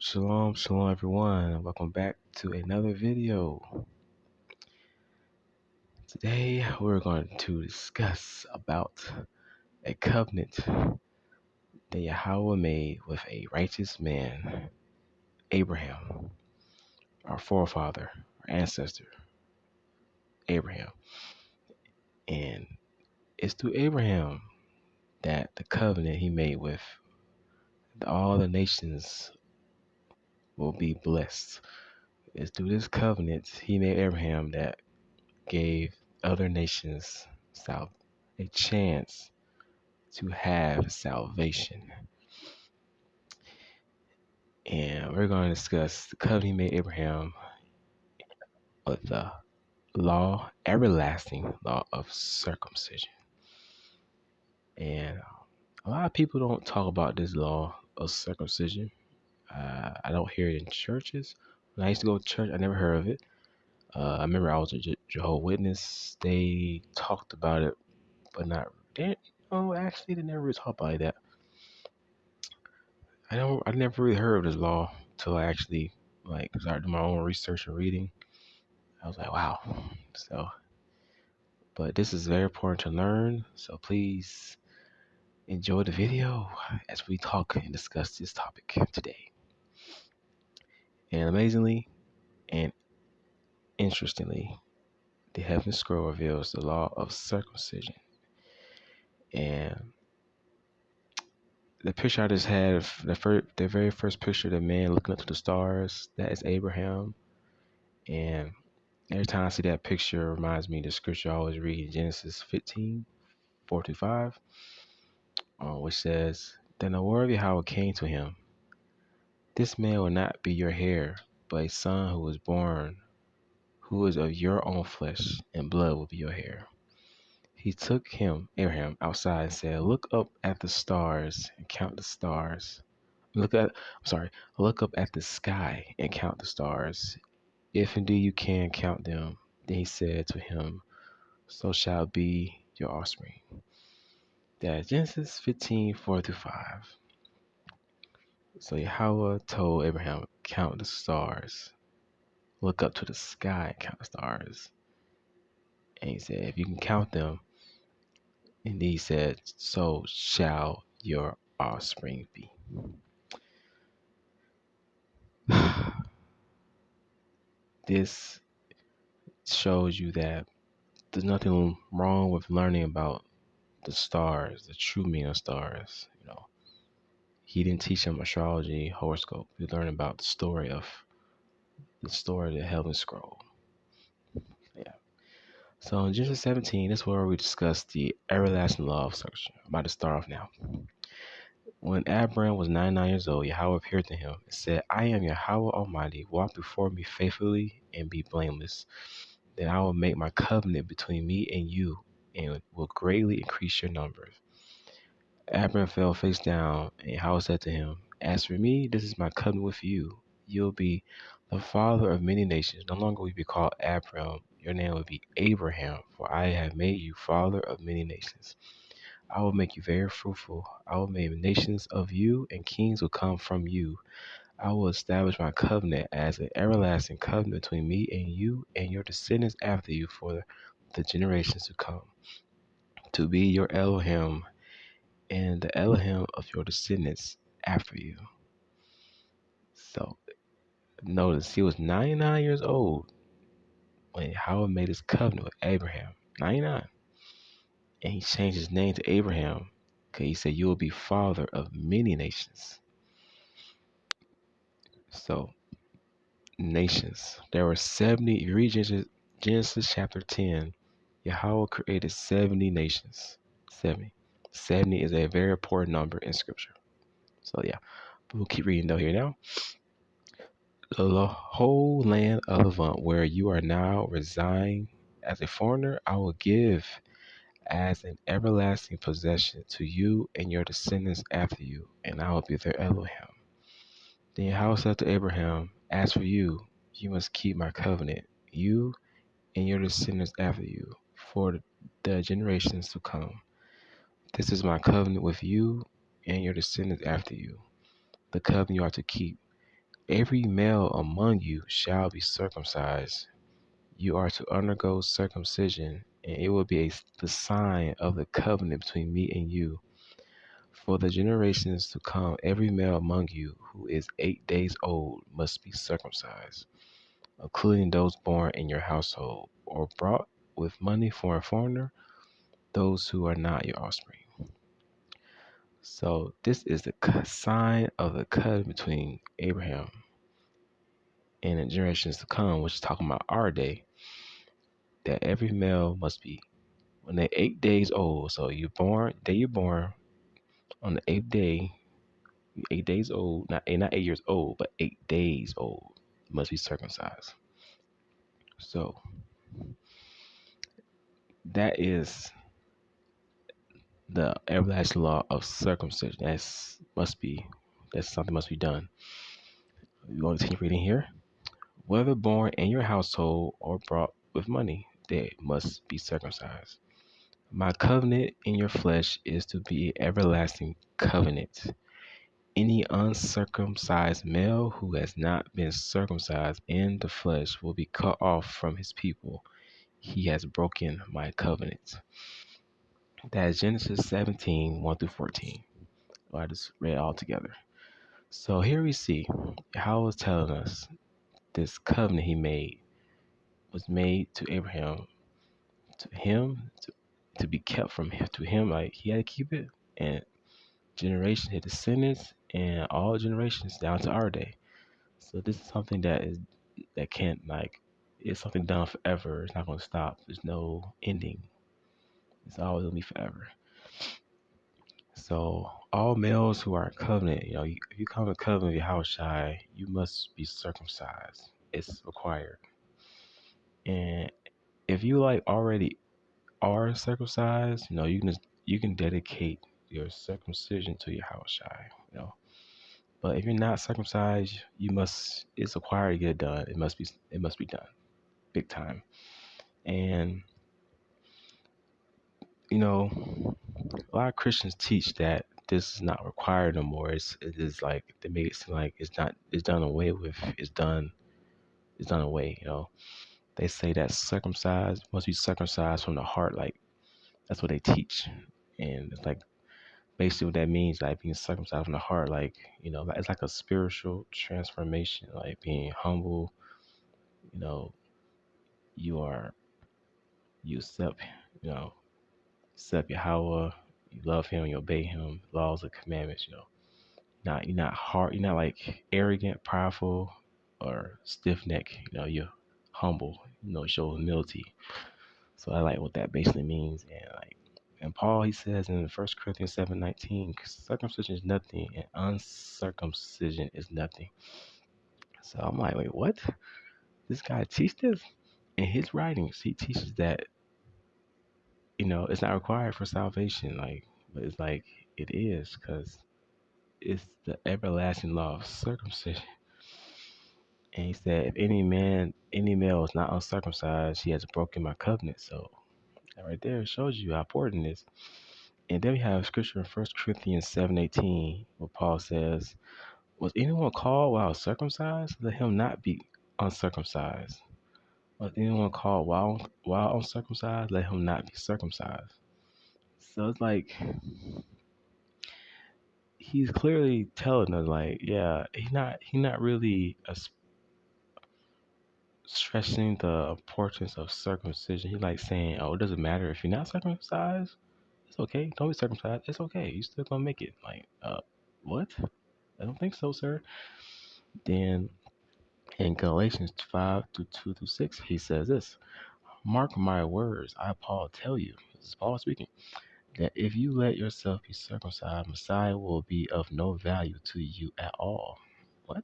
Shalom, shalom everyone. Welcome back to another video. Today we're going to discuss about a covenant that Yahweh made with a righteous man, Abraham, our forefather, our ancestor, Abraham. And it's through Abraham that the covenant he made with all the nations will be blessed. It's through this covenant he made Abraham that gave other nations a chance to have salvation. And we're going to discuss the covenant he made Abraham with the everlasting law of circumcision. And a lot of people don't talk about this law of circumcision. I don't hear it in churches. When I used to go to church, I never heard of it. I remember I was a Jehovah's Witness. They talked about it, but actually they never really talked about it that. I never really heard of this law until I actually started doing my own research and reading. I was like, wow. But this is very important to learn. So please enjoy the video as we talk and discuss this topic today. And amazingly and interestingly, the Heaven Scroll reveals the law of circumcision. And the picture I just had, the very first picture of the man looking up to the stars, that is Abraham. And every time I see that picture, it reminds me of the scripture I always read in Genesis 15:4-5, which says, Then the word of Yahweh came to him, This man will not be your heir, but a son who is born, who is of your own flesh and blood will be your heir. He took him, Abraham, outside and said, Look up at the stars and count the stars. Look up at the sky and count the stars, if indeed you can count them. Then he said to him, So shall be your offspring. That's Genesis 15:4-5. So Yahweh told Abraham, count the stars. Look up to the sky and count the stars. And he said, if you can count them, and he said, so shall your offspring be. This shows you that there's nothing wrong with learning about the stars, the true meaning of stars. He didn't teach him astrology, horoscope. He learned about the story of the Heaven Scroll. Yeah. So in Genesis 17, this is where we discuss the everlasting law of circumcision. I'm about to start off now. When Abram was 99 years old, Yahweh appeared to him and said, I am Yahweh Almighty. Walk before me faithfully and be blameless. Then I will make my covenant between me and you and will greatly increase your numbers. Abram fell face down, and Yahweh said to him, As for me, this is my covenant with you. You'll be the father of many nations. No longer will you be called Abram. Your name will be Abraham, for I have made you father of many nations. I will make you very fruitful. I will make nations of you, and kings will come from you. I will establish my covenant as an everlasting covenant between me and you and your descendants after you for the generations to come, to be your Elohim and the Elohim of your descendants after you. So notice he was 99 years old when Yahweh made his covenant with Abraham. 99. And he changed his name to Abraham because he said, you will be father of many nations. So, nations. There were 70. If you read Genesis chapter 10, Yahweh created 70 nations. 70. 70 is a very important number in scripture. So yeah, we'll keep reading though here now. The whole land of Levant, where you are now residing as a foreigner, I will give as an everlasting possession to you and your descendants after you, and I will be their Elohim. Then Yahweh said to Abraham, As for you, you must keep my covenant, you and your descendants after you, for the generations to come. This is my covenant with you and your descendants after you, the covenant you are to keep. every male among you shall be circumcised. You are to undergo circumcision, and it will be the sign of the covenant between me and you. For the generations to come, every male among you who is 8 days old must be circumcised, including those born in your household, or brought with money for a foreigner, those who are not your offspring. So this is the sign of the covenant between Abraham and the generations to come, which is talking about our day, that every male must be when they're 8 days old. So you're born on the eighth day, 8 days old, not 8 years old, but 8 days old, must be circumcised. So that is the everlasting law of circumcision. That's something must be done. We're going to continue reading here. Whether born in your household or brought with money, they must be circumcised. My covenant in your flesh is to be an everlasting covenant. Any uncircumcised male who has not been circumcised in the flesh will be cut off from his people. He has broken my covenant. That is Genesis 17, 1 through 14. I just read it all together. So here we see how it's telling us this covenant he made was made to Abraham, to him, to be kept from him, to him, like he had to keep it, and generation, his descendants, and all generations down to our day. So this is something that can't it's something done forever. It's not going to stop. There's no ending. It's always going to be forever. So all males who are in covenant, if you come in covenant with Yahushua, you must be circumcised. It's required. And if you already are circumcised, you can dedicate your circumcision to Yahushua. But if you're not circumcised, it's required to get it done. It must be done. Big time. And a lot of Christians teach that this is not required no more. It is like they make it seem like it's done away with. It's done away. They say that circumcised must be circumcised from the heart. Like that's what they teach. And it's like basically what that means, like being circumcised from the heart, it's like a spiritual transformation, like being humble. You know, you accept, accept Yahweh, you love him, you obey him, laws and commandments, you're not hard, you're not like arrogant, prideful, or stiff neck, you're humble, show humility. So I like what that basically means. And Paul, he says in 1 Corinthians 7:19, circumcision is nothing and uncircumcision is nothing. So I'm like, wait, what? This guy teach this? In his writings, he teaches that, it's not required for salvation, but it's like it is, because it's the everlasting law of circumcision. And he said, if any male is not uncircumcised, he has broken my covenant. So that right there shows you how important it is. And then we have scripture in 1 Corinthians 7:18, where Paul says, was anyone called while circumcised? Let him not be uncircumcised. Was anyone called while uncircumcised? Let him not be circumcised. So it's like he's clearly telling us, yeah, he's not really stressing the importance of circumcision. He's like saying, oh, it doesn't matter if you're not circumcised. It's okay. Don't be circumcised. It's okay. You still gonna make it. What? I don't think so, sir. Then in Galatians 5:2-6, he says this: mark my words, I Paul tell you. This is Paul speaking. That if you let yourself be circumcised, Messiah will be of no value to you at all. What?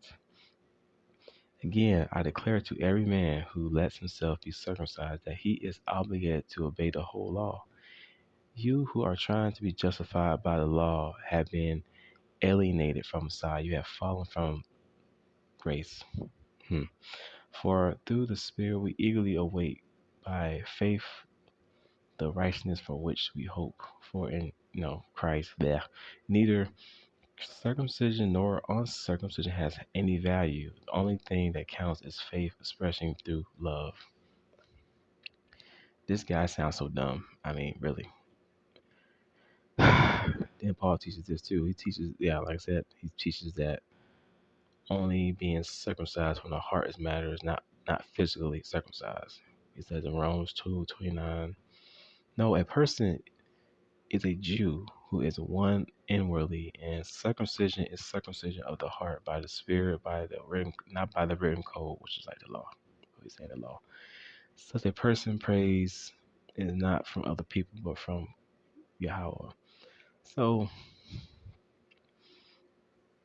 Again, I declare to every man who lets himself be circumcised that he is obligated to obey the whole law. You who are trying to be justified by the law have been alienated from Messiah. You have fallen from grace. For through the Spirit we eagerly await by faith the righteousness for which we hope for in Christ. There, neither circumcision nor uncircumcision has any value. The only thing that counts is faith expressing through love. This guy sounds so dumb. I mean, really. Then Paul teaches this too. He teaches, yeah, like I said, he teaches that only being circumcised from the heart is matters, not physically circumcised. He says in Romans 2:29, no, a person is a Jew who is one inwardly, and circumcision is circumcision of the heart by the Spirit, by the written, not by the written code, which is like the law. He's saying the law. Such a person praise is not from other people, but from Yahweh. So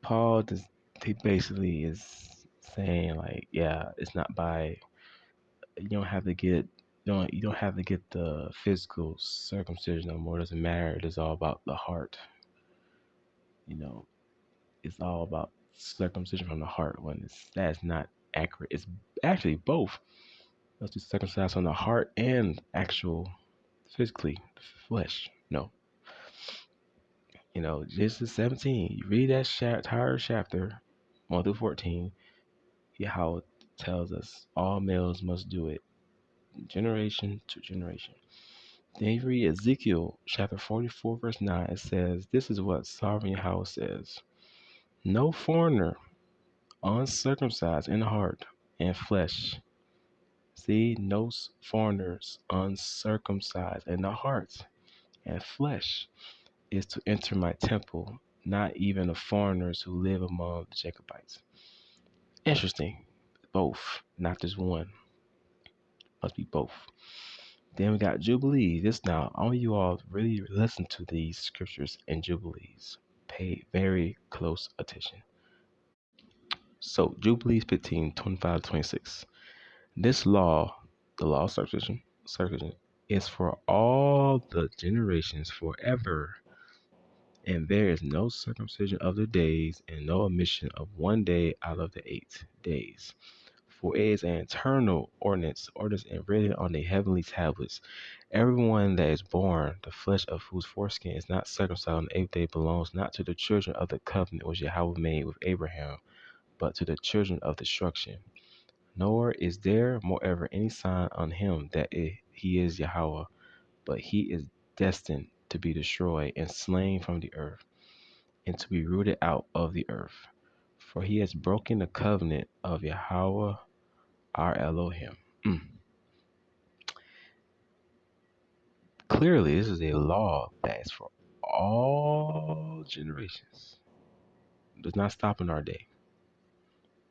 Paul does, he basically is saying like, yeah, it's not by, you don't have to get, you don't have to get the physical circumcision no more. It doesn't matter. It is all about the heart. You know, it's all about circumcision from the heart. When that's not accurate. It's actually both. Let's be circumcised from the heart and actual physically flesh. No, Genesis 17. You read that entire chapter, 1 through 14. Yahweh tells us all males must do it, generation to generation. Then you read Ezekiel chapter 44, verse 9. It says, this is what sovereign Yahweh says. No foreigner, uncircumcised in heart and flesh. See, no foreigners, uncircumcised in the heart and flesh, is to enter my temple, not even the foreigners who live among the Jacobites. Interesting. Both, not just one. Must be both. Then we got Jubilees. This now, I want you all to really listen to these scriptures and Jubilees. Pay very close attention. So, Jubilees 15:25-26. This law, the law of circumcision, is for all the generations forever. And there is no circumcision of the days, and no omission of one day out of the 8 days. For it is an eternal ordinance and written on the heavenly tablets. Everyone that is born, the flesh of whose foreskin is not circumcised on the 8th day, belongs not to the children of the covenant which Yahweh made with Abraham, but to the children of destruction. Nor is there, moreover, any sign on him that he is Yahweh, but he is destined to be destroyed and slain from the earth, and to be rooted out of the earth. For he has broken the covenant of Yahweh our Elohim. Clearly, this is a law that is for all generations. It does not stop in our day.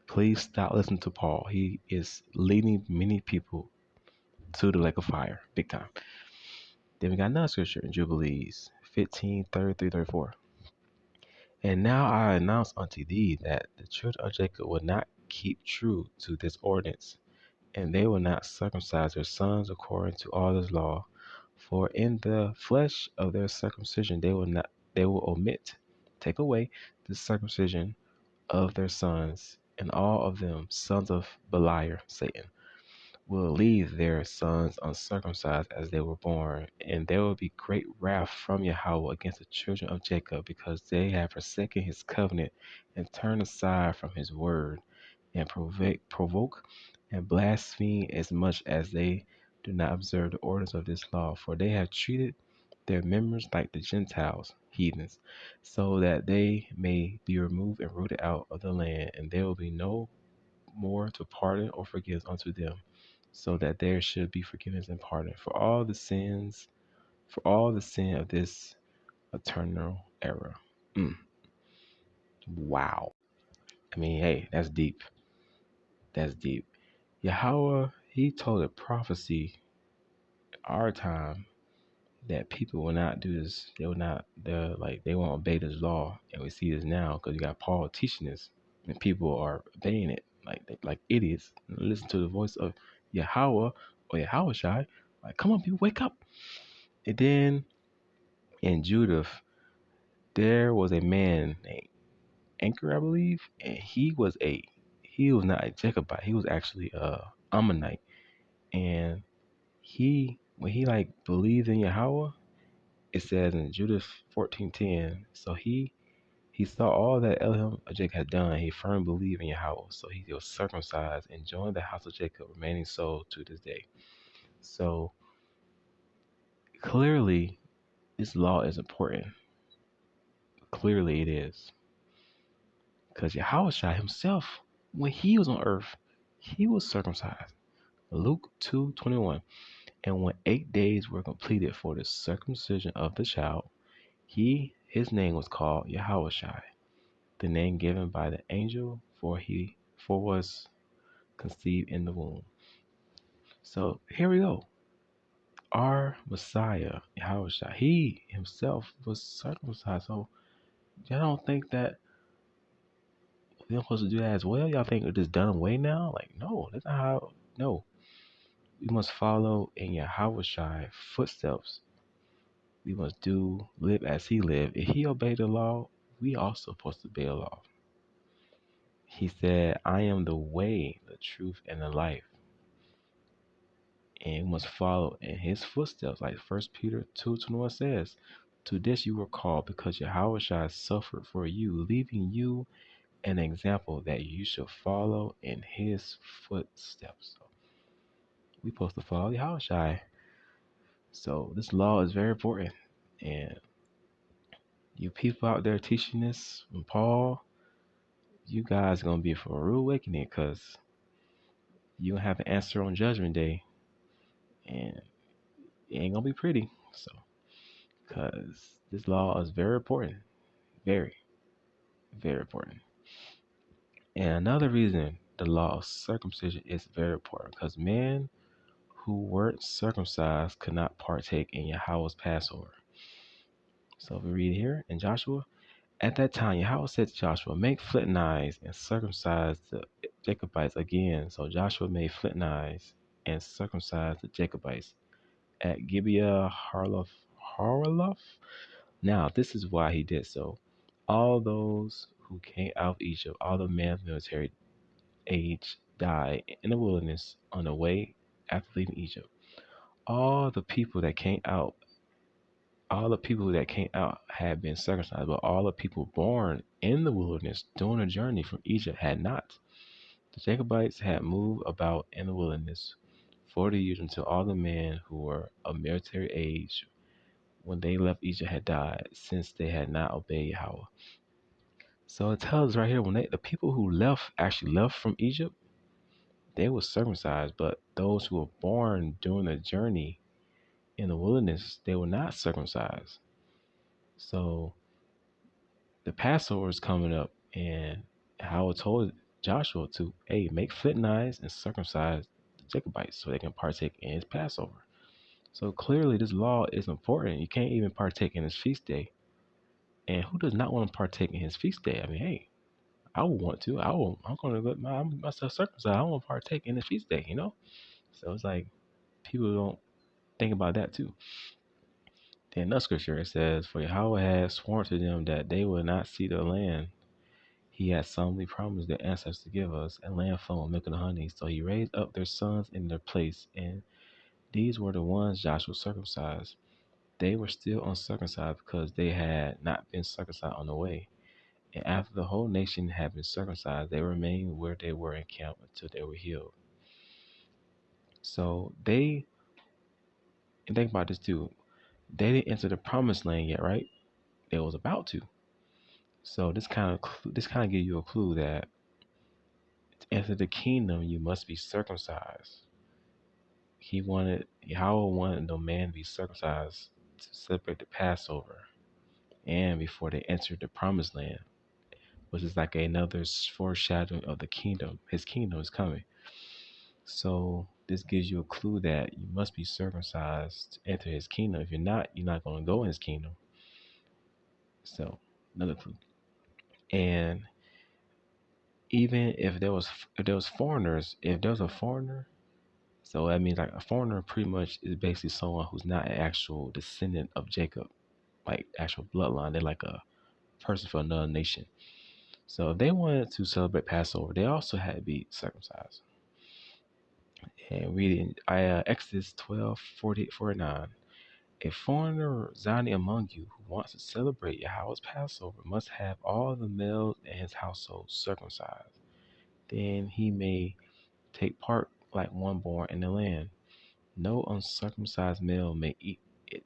Please stop listening to Paul. He is leading many people to the lake of fire, big time. Then we got another scripture in Jubilees 15:33-34. And now I announce unto thee that the children of Jacob will not keep true to this ordinance, and they will not circumcise their sons according to all this law. For in the flesh of their circumcision they will omit, take away the circumcision of their sons, and all of them, sons of Beliar, Satan, will leave their sons uncircumcised as they were born, and there will be great wrath from Yahweh against the children of Jacob, because they have forsaken his covenant and turned aside from his word, and provoke and blaspheme, as much as they do not observe the orders of this law. For they have treated their members like the Gentiles, heathens, so that they may be removed and rooted out of the land, and there will be no more to pardon or forgive unto them, so that there should be forgiveness and pardon for all the sin of this eternal era. Wow. I mean, hey, that's deep. That's deep. Yahweh, he told a prophecy our time that people will not do this. They won't obey this law. And we see this now because you got Paul teaching this, and people are obeying it like idiots. Listen to the voice of Yahweh or Yahweh Shai. Like, come on, people, wake up. And then in Judah, there was a man named Anchor, I believe, and he was not a Jacobite. He was actually a Ammonite, and when he believed in Yahweh, it says in Judah 14:10. So he He saw all that Elohim of Jacob had done. He firmly believed in Yahweh, so he was circumcised and joined the house of Jacob, remaining so to this day. So clearly, this law is important. Clearly, it is. Because Yahushua himself, when he was on earth, he was circumcised. Luke 2:21. And when 8 days were completed for the circumcision of the child, his name was called Yahushua, the name given by the angel, for was conceived in the womb. So here we go. Our Messiah, Yahushua, he himself was circumcised. So y'all don't think that we're supposed to do that as well? Y'all think it's just done away now? Like, no, that's not how. No, we must follow in Yahushua's footsteps. We must live as he lived. If he obeyed the law, we also supposed to obey the law. He said, I am the way, the truth, and the life. And we must follow in his footsteps, like 1 Peter 2:21 says. To this you were called, because Yahushua suffered for you, leaving you an example that you should follow in his footsteps. So we're supposed to follow Yahushua. So this law is very important. And you people out there teaching this from Paul, you guys are going to be for a real awakening, because you have an answer on Judgment Day. And it ain't going to be pretty. So, because this law is very important. Very, very important. And another reason the law of circumcision is very important, because men who weren't circumcised could not partake in Yahweh's Passover. So if we read here in Joshua, at that time Yahweh said to Joshua, make flint knives and circumcise the Jacobites again. So Joshua made flint knives and circumcised the Jacobites at Gibeah Haraloth. Now this is why he did so. All those who came out of Egypt, all the men of military age, died in the wilderness on the way after leaving Egypt. All the people that came out had been circumcised, but all the people born in the wilderness during the journey from Egypt had not. The Jacobites had moved about in the wilderness 40 years until all the men who were of military age when they left Egypt had died, since they had not obeyed Yahweh. So it tells us right here, when the people who actually left from Egypt, they were circumcised, but those who were born during the journey in the wilderness, they were not circumcised. So the Passover is coming up, and Howard told Joshua to, hey, make flint knives and circumcise the Jacobites so they can partake in his Passover. So clearly this law is important. You can't even partake in his feast day. And who does not want to partake in his feast day? I mean, hey, I would want to. I'm going to get myself circumcised. I want to partake in the feast day, you know? So it's like people don't think about that too. In another scripture it says, for Yahweh had sworn to them that they would not see the land he had solemnly promised their ancestors to give us, a land flowing with milk and honey. So he raised up their sons in their place, and these were the ones Joshua circumcised. They were still uncircumcised because they had not been circumcised on the way. And after the whole nation had been circumcised, they remained where they were encamped until they were healed. So and think about this too, they didn't enter the promised land yet, right? They was about to. So this kind of gives you a clue that to enter the kingdom, you must be circumcised. Yahweh wanted the man to be circumcised to celebrate the Passover, and before they entered the promised land, which is like another foreshadowing of the kingdom. His kingdom is coming. So this gives you a clue that you must be circumcised to enter his kingdom. If you're not going to go in his kingdom. So another clue. And even if there was foreigners, if there was a foreigner, so that means like a foreigner pretty much is basically someone who's not an actual descendant of Jacob, like actual bloodline. They're like a person from another nation. So if they wanted to celebrate Passover, they also had to be circumcised. And reading Exodus 12:48-49. A foreigner residing among you who wants to celebrate Yahweh's Passover must have all the males in his household circumcised. Then he may take part like one born in the land. No uncircumcised male may eat it.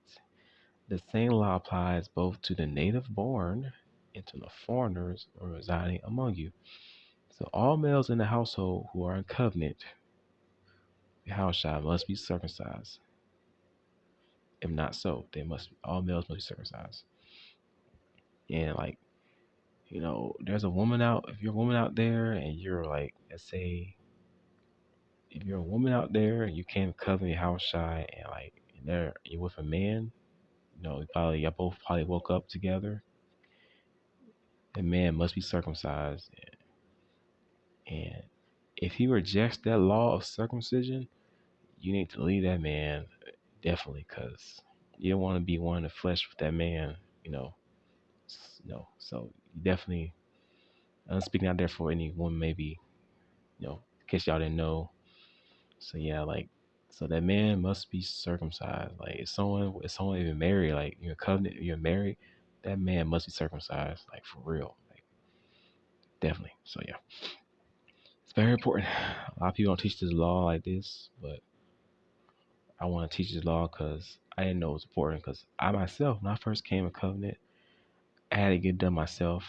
The same law applies both to the native born and to the foreigners residing among you. So all males in the household who are in covenant with Yahushua must be circumcised. If not so, they must all males must be circumcised. And like, there's a woman out. If you're a woman out there and you're like, let's say, if you're a woman out there and you came to covenant Yahushua and like, and you're with a man, y'all both probably woke up together. The man must be circumcised, and if he rejects that law of circumcision, you need to leave that man definitely, because you don't want to be one in the flesh with that man, So you definitely, I'm speaking out there for any woman, maybe, in case y'all didn't know. So yeah, like, so that man must be circumcised. Like, if someone even married, like you're covenant, you're married, that man must be circumcised, like for real, like definitely. So yeah, it's very important. A lot of people don't teach this law like this, but I want to teach this law because I didn't know it was important. Because I myself, when I first came to covenant, I had to get it done myself,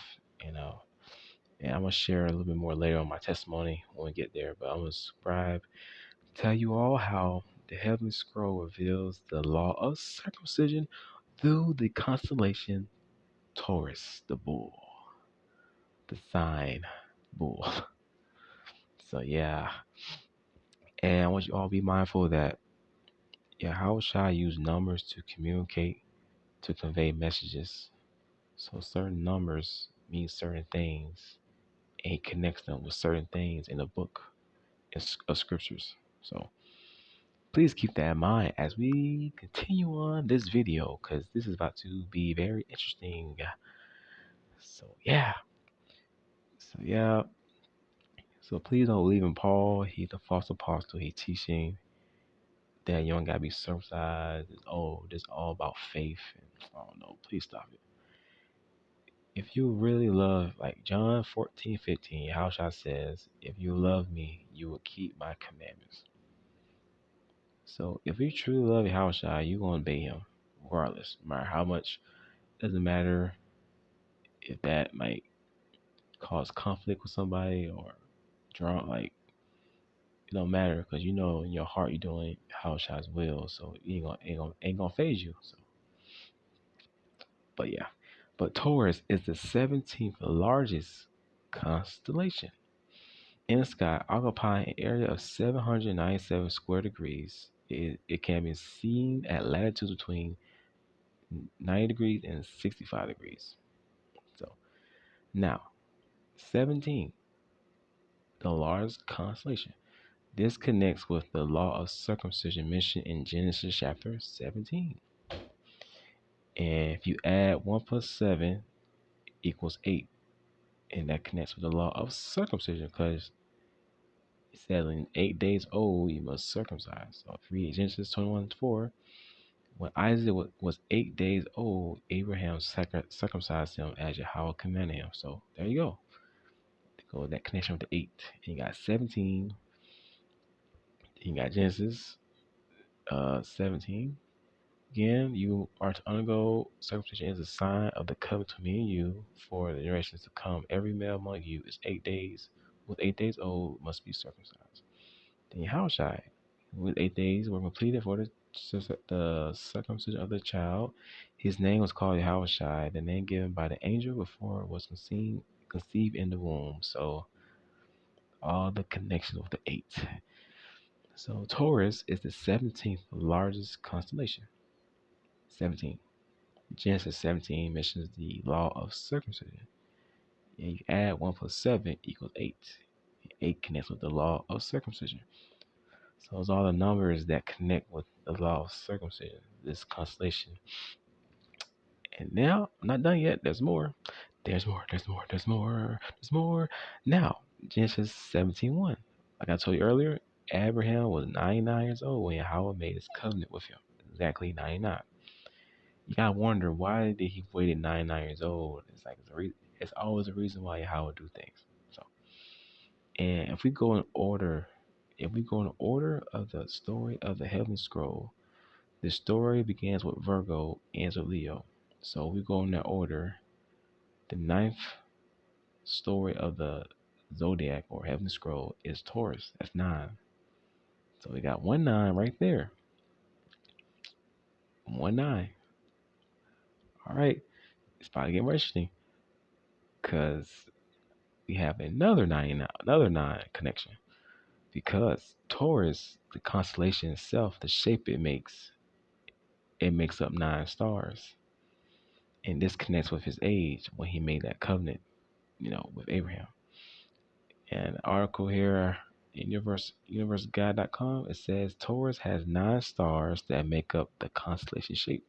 and I'm gonna share a little bit more later on my testimony when we get there. But I'm gonna subscribe, tell you all how the heavenly scroll reveals the law of circumcision through the constellation Taurus, the bull, the sign bull. So yeah, and I want you all to be mindful that how shall I use numbers to communicate, to convey messages. So certain numbers mean certain things, and he connects them with certain things in the book of scriptures. So please keep that in mind as we continue on this video, because this is about to be very interesting. So yeah. So please don't believe in Paul. He's a false apostle. He's teaching that you don't gotta be circumcised. This all about faith. And I don't know. Please stop it. If you really love, like John 14:15, Yahushua says, if you love me, you will keep my commandments. So if you truly love Yahushua, you're going to obey him, regardless. No matter how much, doesn't matter if that might cause conflict with somebody or like, it don't matter, because you know in your heart you're doing Yahushua's will, so it ain't gonna phase you. So, but yeah. But Taurus is the 17th largest constellation in the sky, occupying an area of 797 square degrees. It can be seen at latitudes between 90 degrees and 65 degrees. So now, 17, the largest constellation. This connects with the law of circumcision mentioned in Genesis chapter 17. And if you add 1 plus 7 equals 8, and that connects with the law of circumcision, because it says in 8 days old you must circumcise. So if you read Genesis 21:4, when Isaac was 8 days old, Abraham circumcised him as Yahweh commanded him. So there you go. Go with that connection with the 8. And you got 17. You got Genesis 17. Again, you are to undergo circumcision as a sign of the covenant between me and you for the generations to come. Every male among you is 8 days, with 8 days old, must be circumcised. Then Yahushua, with 8 days were completed for the circumcision of the child. His name was called Yahushua, the name given by the angel before it was conceived in the womb. So all the connections with the 8. So Taurus is the 17th largest constellation. 17. Genesis 17 mentions the law of circumcision. And you add 1 plus 7 equals 8. 8 connects with the law of circumcision. So it's all the numbers that connect with the law of circumcision, this constellation. And now, I'm not done yet. There's more. There's more. Now, Genesis 17:1. Like I told you earlier, Abraham was 99 years old when Yahweh made his covenant with him. Exactly 99. You gotta wonder why did he waited 99 years old? It's like it's always a reason why Yahweh do things. So, and if we go in order of the story of the Heaven Scroll, the story begins with Virgo, ends with Leo. So we go in that order. The ninth story of the Zodiac or Heaven Scroll is Taurus. That's 9. So we got 1 9 right there. 1 9. All right, it's about to get more interesting because we have another 9 another 9 connection. Because Taurus, the constellation itself, the shape it makes up 9 stars. And this connects with his age when he made that covenant, with Abraham. And the article here in universeguide.com, it says Taurus has 9 stars that make up the constellation shape.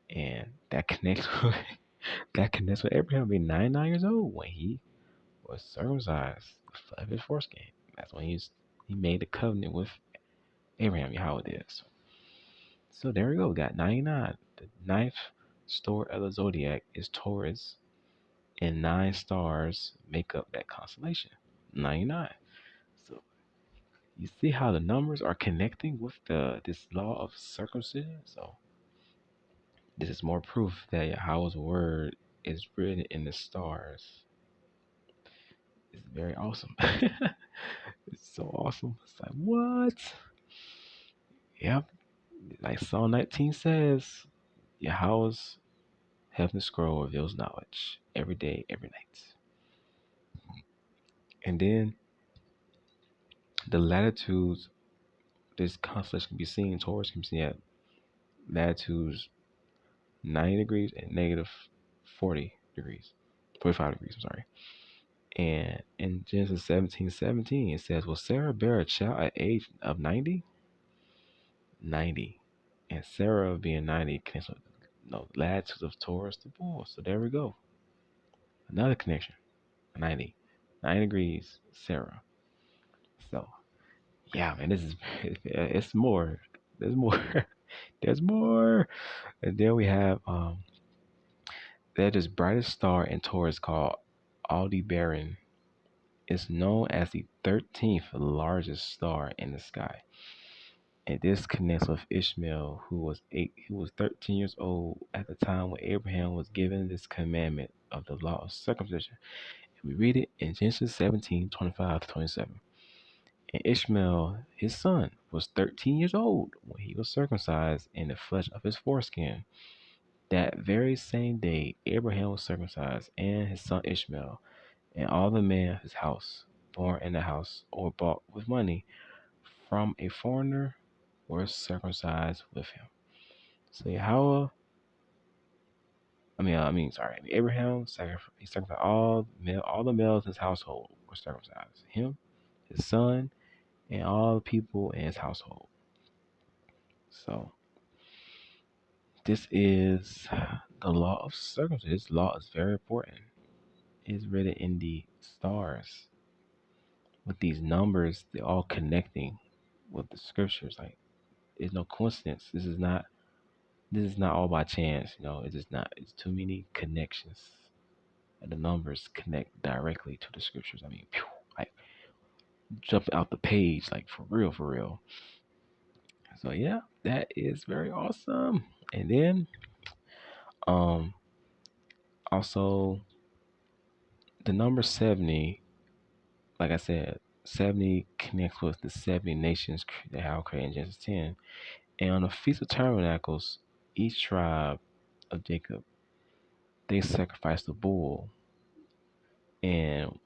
And that connects with Abraham being 99 years old when he was circumcised of his foreskin. That's when he made the covenant with Abraham, Yahweh did. So there we go. We got 99. The ninth store of the zodiac is Taurus, and 9 stars make up that constellation. 99. So you see how the numbers are connecting with this law of circumcision. So this is more proof that Yahweh's word is written in the stars. It's very awesome. It's so awesome. It's like, what? Yep. Like Psalm 19 says, Yahweh's heaven scroll reveals knowledge every day, every night. And then the latitudes, this constellation can be seen, Taurus can be seen at latitudes 90 degrees and negative 40 degrees, 45 degrees, I'm sorry. And in Genesis 17:17, it says, will Sarah bear a child at age of 90? 90. And Sarah being 90 connects with latitudes of Taurus to Bull. So there we go. Another connection. 90. 9 degrees, Sarah. So, yeah, man, it's more. There's more. There's more. And then we have that is brightest star in Taurus called Aldebaran. It's known as the 13th largest star in the sky. And this connects with Ishmael, who was 13 years old at the time when Abraham was given this commandment of the law of circumcision. And we read it in Genesis 17:25-27. And Ishmael, his son, was 13 years old when he was circumcised in the flesh of his foreskin. That very same day, Abraham was circumcised, and his son Ishmael, and all the men of his house, born in the house or bought with money from a foreigner, were circumcised with him. So Abraham he circumcised all the males in his household were circumcised. Him, his son, and all the people in his household. So this is the law of circumcision. This law is very important. It's written in the stars with these numbers. They're all connecting with the scriptures. Like, it's no coincidence. This is not all by chance. It's just not. It's too many connections, and the numbers connect directly to the scriptures. I mean, like jumping out the page, like for real, for real. So yeah, that is very awesome. And then, also the number 70, like I said, 70 connects with the 70 nations that have created in Genesis 10. And on the Feast of Tabernacles, each tribe of Jacob, they sacrificed a bull. And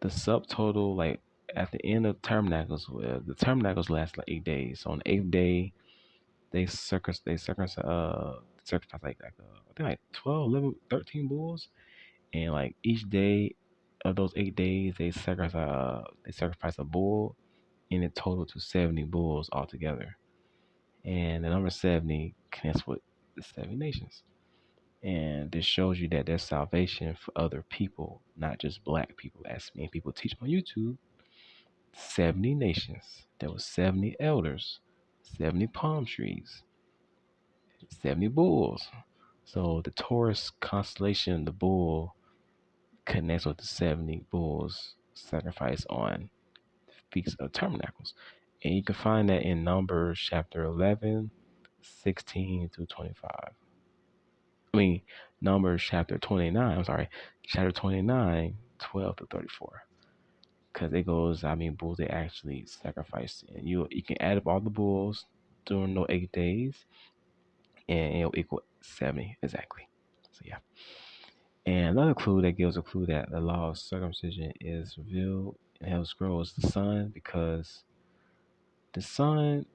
the subtotal, like at the end of Tabernacles, the Tabernacles last like 8 days. So on the 8th day, they sacrificed I think like 12, 11, 13 bulls. And like each day of those 8 days, they sacrifice a bull, and it total to 70 bulls altogether. And the number 70 connects with the 70 nations. And this shows you that there's salvation for other people, not just black people, as many people teach on YouTube. 70 nations. There were 70 elders, 70 palm trees, 70 bulls. So the Taurus constellation, the bull connects with the 70 bulls sacrificed on the Feast of Tabernacles. And you can find that in Numbers chapter 11, 16 through 25. I mean, Numbers chapter 29, I'm sorry, chapter 29, 12 to 34. Because it goes, bulls they actually sacrificed. And you can add up all the bulls during those 8 days, and it'll equal 70 exactly. So, yeah. And another clue that gives a clue that the law of circumcision is revealed in Heaven's Scroll is the sun, because the sun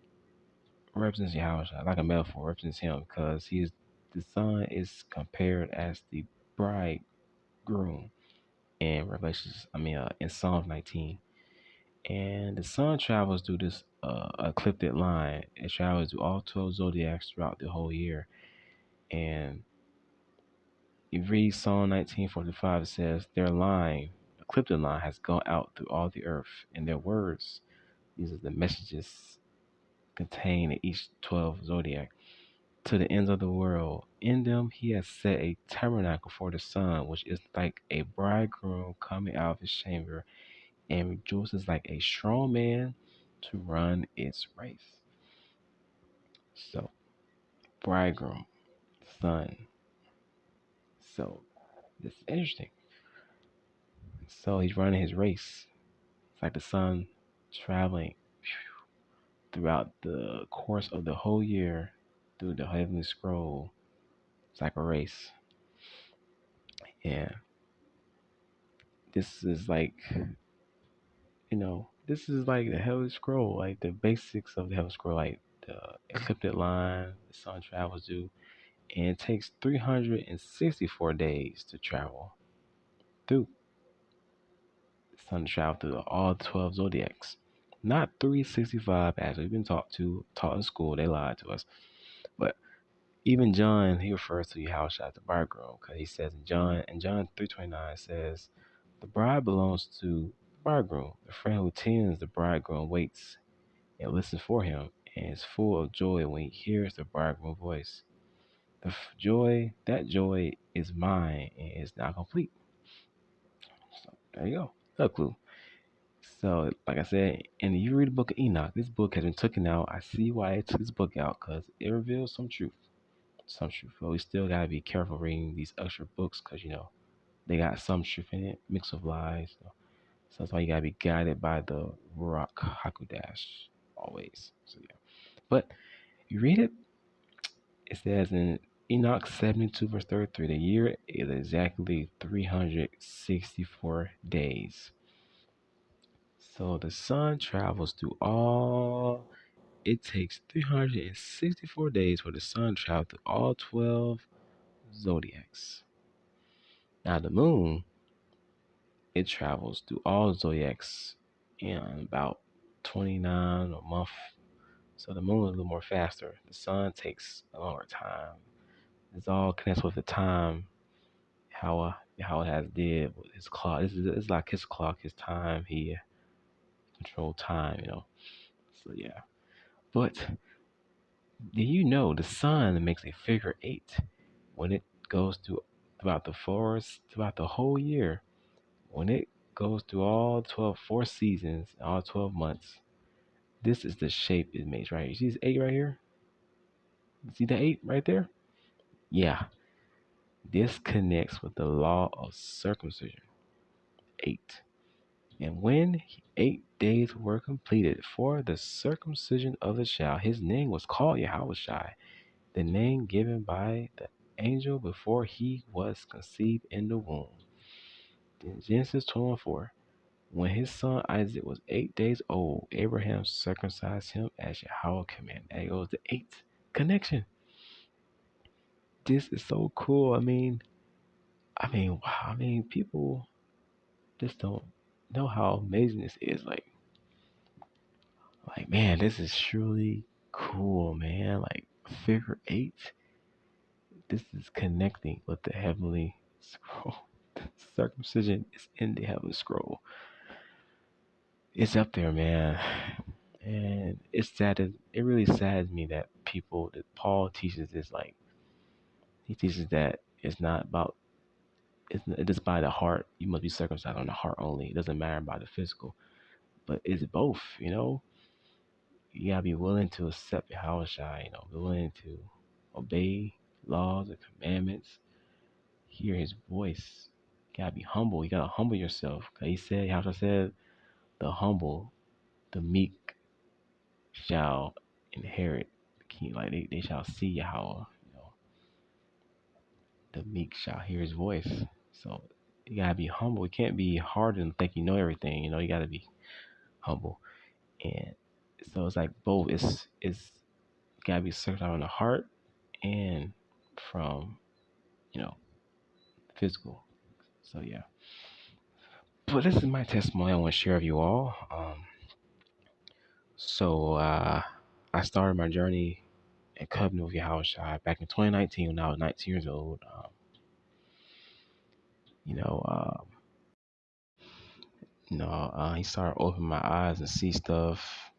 represents Yahweh, like a metaphor, represents him, because the sun is compared as the bridegroom in in Psalm 19. And the sun travels through this ecliptic line. It travels through all 12 zodiacs throughout the whole year. And you read Psalm 19:45, it says, their line, ecliptic line, has gone out through all the earth, and their words, these are the messages contained in each 12 zodiac, to the ends of the world. In them he has set a tabernacle for the sun, which is like a bridegroom coming out of his chamber, and rejoices like a strong man to run its race. So, bridegroom, sun. So, this is interesting. So, he's running his race. It's like the sun traveling throughout the course of the whole year through the heavenly scroll. It's like a race. Yeah. This is like, this is like the heavenly scroll, like the basics of the heavenly scroll, like the ecliptic line the sun travels through. And it takes 364 days to travel through. The sun to travel through all 12 zodiacs. Not 365 as we've been taught in school. They lied to us. But even John, he refers to Yahweh as the bridegroom, because he says in John 3:29 says, the bride belongs to the bridegroom. The friend who tends the bridegroom waits and listens for him, and is full of joy when he hears the bridegroom's voice. That joy is mine and is now complete. So there you go. A clue. So, like I said, and you read the book of Enoch, this book has been taken out. I see why they took this book out, because it reveals some truth. But we still got to be careful reading these extra books, because, they got some truth in it, mixed with lies. So that's why you got to be guided by the Ruach HaKodesh always. So, yeah. But you read it, it says in Enoch 72 verse 33, the year is exactly 364 days. So the sun travels through it takes 364 days for the sun to travel through all 12 zodiacs. Now the moon, it travels through all zodiacs in about 29 a month. So the moon is a little more faster. The sun takes a longer time. It's all connects with the time, how it has did with his clock. It's like his clock, his time. He control time, So yeah. But do you know the sun makes a figure 8 when it goes throughout the forest, throughout the whole year? When it goes through all 4 seasons, all 12 months, this is the shape it makes, right? You see this 8 right here? See the 8 right there? Yeah. This connects with the law of circumcision. 8. And when 8 days were completed for the circumcision of the child, his name was called Yahushai, the name given by the angel before he was conceived in the womb. In Genesis 24, when his son Isaac was 8 days old, Abraham circumcised him as Yahweh commanded. There goes the 8th connection. This is so cool. Wow. People just don't know how amazing this is. Like, man, this is truly cool, man. Like, figure 8. This is connecting with the heavenly scroll. Circumcision is in the heavenly scroll. It's up there, man. And it's sad that it really saddens me that people that Paul teaches this like he teaches that it's not about it is by the heart. You must be circumcised on the heart only. It doesn't matter about the physical. But it's both, you know? You gotta be willing to accept Yahweh Shai, be willing to obey laws and commandments, hear his voice. You gotta be humble. You gotta humble yourself. 'Cause he said, Yahweh said, the humble, the meek shall inherit the king. Like they shall see Yahweh. The meek shall hear his voice. So you gotta be humble. You can't be hard and think you know everything. You gotta be humble. And so it's like both. It's gotta be circled out on the heart and from you know physical. So yeah. But this is my testimony I want to share with you all. So I started my journey in covenant with Yahweh Shai back in 2019 when I was 19 years old. You know, uh, he started opening my eyes and see stuff.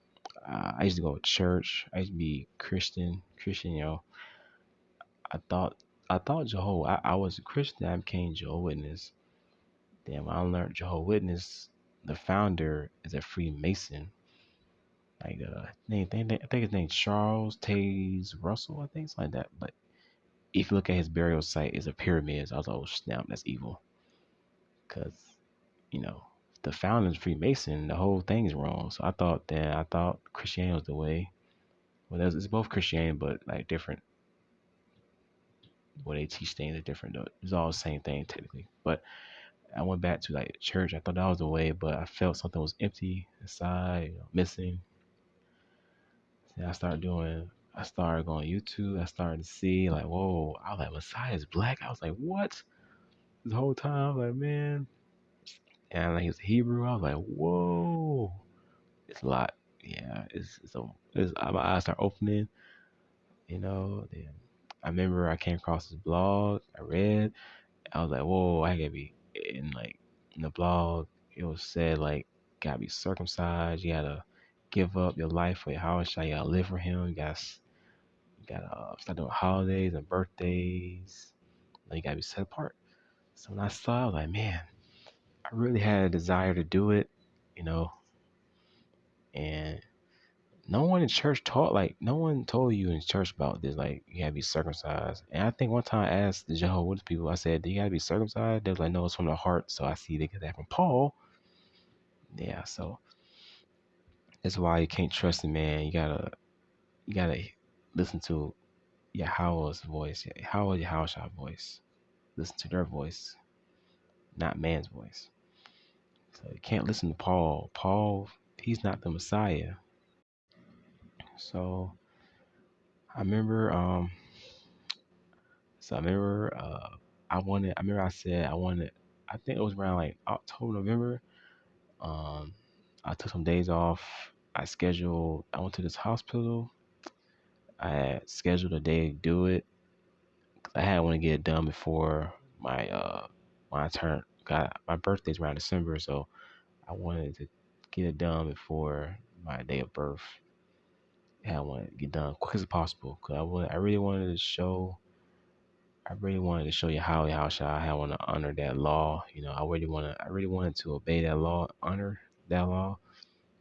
I used to go to church. I used to be Christian. I thought I thought Jehovah. I was a Christian. I became Jehovah Witness. Then when I learned Jehovah Witness, the founder is a Freemason. Like I think his name Charles Taze Russell. I think it's like that. But if you look at his burial site, it's a pyramid. So I was like, oh snap, that's evil. Cause you know the founder is Freemason. The whole thing is wrong. So I thought Christianity was the way. Well, it's both Christianity, but like different. What they teach things are different though. It's all the same thing technically. But I went back to like church. I thought that was the way, but I felt something was empty inside, missing. And I started going YouTube. I started to see like, whoa, I was like, Messiah is black. I was like, what? This whole time, I was like, man. And like, he was Hebrew. I was like, whoa, it's a lot. Yeah, my eyes start opening, Then I remember I came across this blog. I read. I was like, whoa, I gotta be in like in the blog. It was said like, gotta be circumcised. You gotta give up your life for Yahweh Shai. You gotta live for Him. You gotta start doing holidays and birthdays. You gotta be set apart. So when I saw, it, I was like, man, I really had a desire to do it, you know. And no one in church taught, like, no one told you in church about this, like, you gotta be circumcised. And I think one time I asked the Jehovah's Witness people, I said, do you gotta be circumcised? They was like, no, it's from the heart. So I see they get that from Paul. Yeah, so that's why you can't trust the man. You gotta listen to Yahweh's voice, Yahweh's voice. Listen to their voice, not man's voice. So you can't listen to Paul. Paul, he's not the Messiah. So I remember, so I remember, I remember I said I wanted. I think it was around like October, November. Um, I took some days off. I went to this hospital. I had scheduled a day to do it. I had want to get it done before when I turned. Got my birthday's around December, so I wanted to get it done before my day of birth. I wanted to get done quick as possible because I really wanted to show. I really wanted to show you how should I want to honor that law. I really wanted to obey that law, honor that law.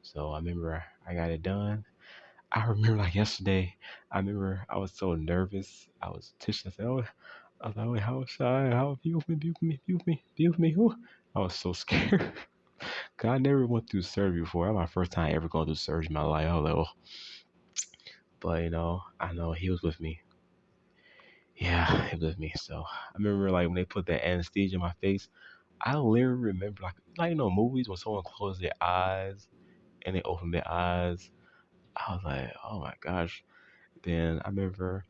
So I remember I got it done. I remember like yesterday. I remember I was so nervous. I was tissing. I was like, wait, how shy? How be with me? Be with me? Be with me? Be with me? Who? I was so scared. Cause I never went through surgery before. That was my first time ever going through surgery in my life. I was like, oh. But I know he was with me. Yeah, he was with me. So I remember like when they put that anesthesia in my face, I literally remember like movies when someone closes their eyes and they open their eyes. I was like, oh my gosh. Then I remember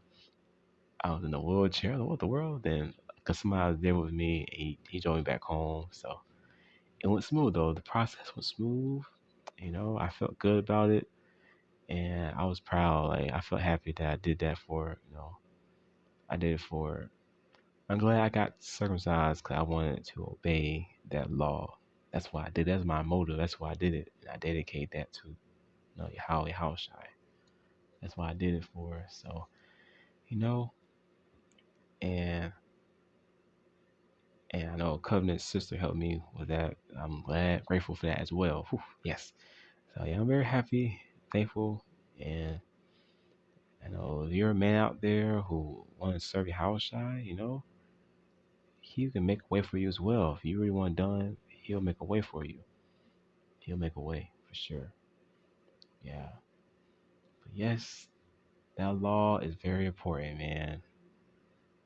I was in a wheelchair. I was like, what the world? Then because somebody was there with me, he drove me back home. So it went smooth though. The process was smooth. I felt good about it, and I was proud. Like I felt happy that I did that for. I did it for. I'm glad I got circumcised because I wanted to obey that law. That's why I did. That's my motive. That's why I did it. And I dedicate that to You know, Yahweh Hawashai. That's why I did it for. So, you know, and and I know Covenant's sister helped me with that. I'm glad, grateful for that as well. Whew, yes. So yeah, I'm very happy, thankful, and I know if you're a man out there who wants to serve your house shy, you know, he can make a way for you as well. If you really want it done, he'll make a way for you. He'll make a way for sure. Yeah. But yes, that law is very important, man.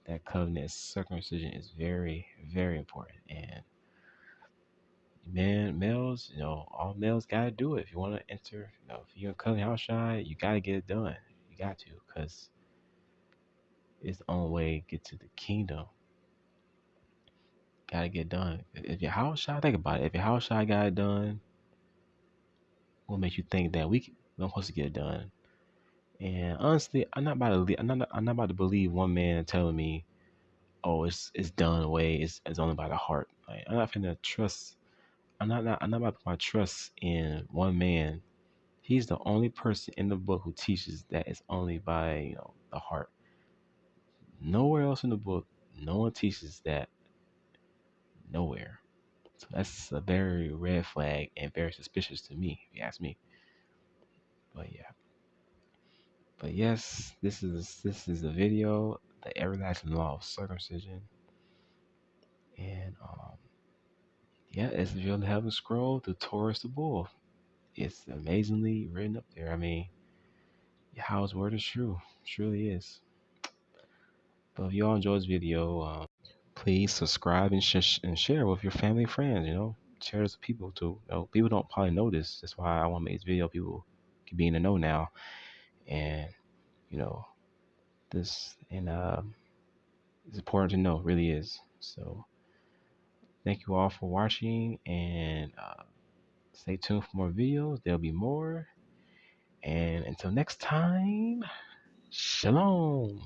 That covenant circumcision is very, very important. And man, males, you know, all males gotta do it. If you want to enter, you know, if you're a covenant house shy, you gotta get it done. You got to, because it's the only way to get to the kingdom. Gotta get done. If your house shy, think about it. If your house shy got it done, what makes you think that we're supposed to get it done? And honestly, I'm not about to believe one man telling me, "Oh, it's done away. It's only by the heart." Like, I'm not finna trust. I'm not about to put my trust in one man. He's the only person in the book who teaches that it's only by, you know, the heart. Nowhere else in the book, no one teaches that. Nowhere. So that's a very red flag and very suspicious to me, if you ask me. But yeah. But yes, this is the video, the everlasting law of circumcision. And yeah, it's if you haven't scrolled, the Torah is the bull. It's amazingly written up there. I mean, Yahweh's word is true. Truly is. But if y'all enjoyed this video, please subscribe and, and share with your family and friends. You know, share this with people too. You know, people don't probably know this. That's why I want to make this video. People can be in the know now, and you know this, and it's important to know. It really is. So thank you all for watching, and stay tuned for more videos. There'll be more. And until next time, shalom.